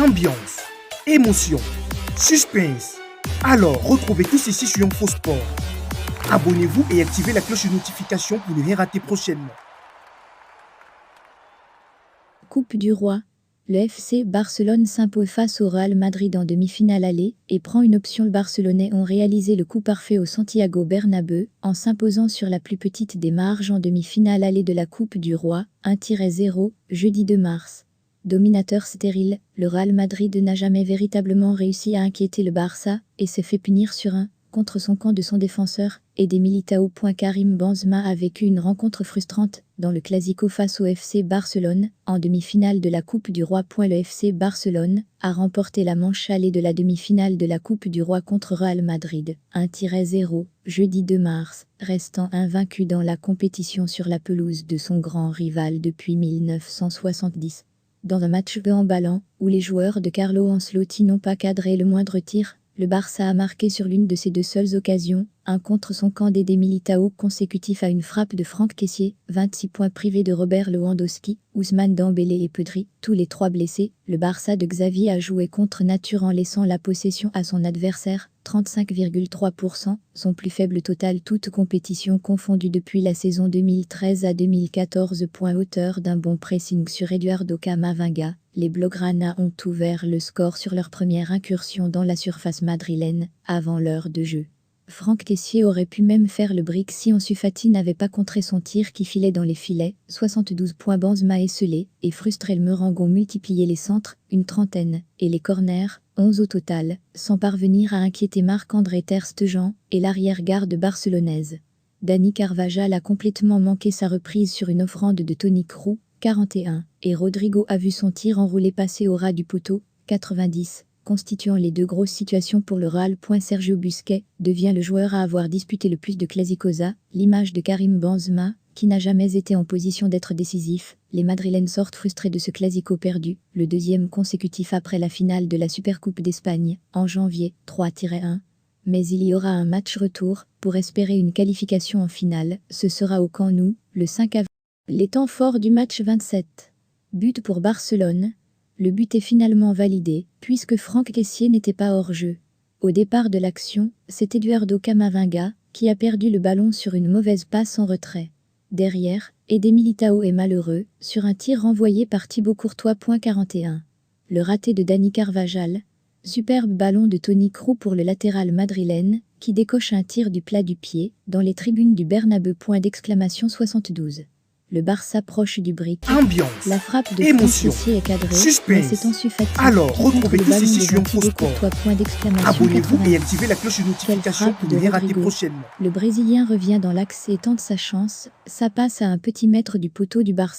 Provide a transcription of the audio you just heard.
Ambiance, émotion, suspense. Alors, retrouvez tout ceci sur InfoSport. Abonnez-vous et activez la cloche de notification pour ne rien rater prochainement. Coupe du Roi. Le FC Barcelone s'impose face au Real Madrid en demi-finale aller et prend une option. Les Barcelonais ont réalisé le coup parfait au Santiago Bernabéu en s'imposant sur la plus petite des marges en demi-finale aller de la Coupe du Roi, 1-0, jeudi 2 mars. Dominateur stérile, le Real Madrid n'a jamais véritablement réussi à inquiéter le Barça et s'est fait punir sur un contre son camp de son défenseur et des Militao. Karim Benzema a vécu une rencontre frustrante dans le Clasico face au FC Barcelone en demi-finale de la Coupe du Roi. Le FC Barcelone a remporté la manche allée de la demi-finale de la Coupe du Roi contre Real Madrid, 1-0, jeudi 2 mars, restant invaincu dans la compétition sur la pelouse de son grand rival depuis 1970. Dans un match peu emballant, où les joueurs de Carlo Ancelotti n'ont pas cadré le moindre tir, le Barça a marqué sur l'une de ses deux seules occasions, un contre son camp d'Eder Militao consécutif à une frappe de Franck Kessié, 26 points privés de Robert Lewandowski, Ousmane Dembélé et Pedri, tous les trois blessés. Le Barça de Xavi a joué contre nature en laissant la possession à son adversaire, 35,3%, son plus faible total toute compétition confondue depuis la saison 2013 à 2014. Hauteur d'un bon pressing sur Eduardo Camavinga, les Blaugrana ont ouvert le score sur leur première incursion dans la surface madrilène, avant l'heure de jeu. Franck Kessié aurait pu même faire le brick si Ansu Fati n'avait pas contré son tir qui filait dans les filets, 72 points. Benzema esselé et frustré, le Merengue ont multiplié les centres, une trentaine, et les corners, 11 au total, sans parvenir à inquiéter Marc-André ter Stegen et l'arrière-garde barcelonaise. Dani Carvajal a complètement manqué sa reprise sur une offrande de Toni Kroos, 41, et Rodrigo a vu son tir enroulé passer au ras du poteau, 90, constituant les deux grosses situations pour le Real. Sergio Busquets devient le joueur à avoir disputé le plus de Clásicos, l'image de Karim Benzema, qui n'a jamais été en position d'être décisif. Les Madrilènes sortent frustrés de ce Clasico perdu, le deuxième consécutif après la finale de la Supercoupe d'Espagne, en janvier, 3-1. Mais il y aura un match retour, pour espérer une qualification en finale, ce sera au Camp Nou, le 5 avril. Les temps forts du match 27. But pour Barcelone. Le but est finalement validé, puisque Franck Kessié n'était pas hors jeu. Au départ de l'action, c'est Eduardo Camavinga qui a perdu le ballon sur une mauvaise passe en retrait. Derrière, Eder Militao est malheureux, sur un tir renvoyé par Thibaut Courtois. 41. Le raté de Dani Carvajal. Superbe ballon de Toni Kroos pour le latéral madrilène, qui décoche un tir du plat du pied, dans les tribunes du Bernabéu. 72. Le Barça proche du brick. Ambiance, la frappe de émotion, Franck Kessié est cadrée, suspense. mais c'est Ansu Fati Alors, qui retrouvez contre tout le ballon ceci sur devant Thibaut InfoSport. Courtois. Abonnez-vous 90. et activez la cloche de notification Quelle pour frappe ne de rien rater Rodrigo. prochainement. Le Brésilien revient dans l'axe et tente sa chance, ça passe à un petit mètre du poteau du Barça.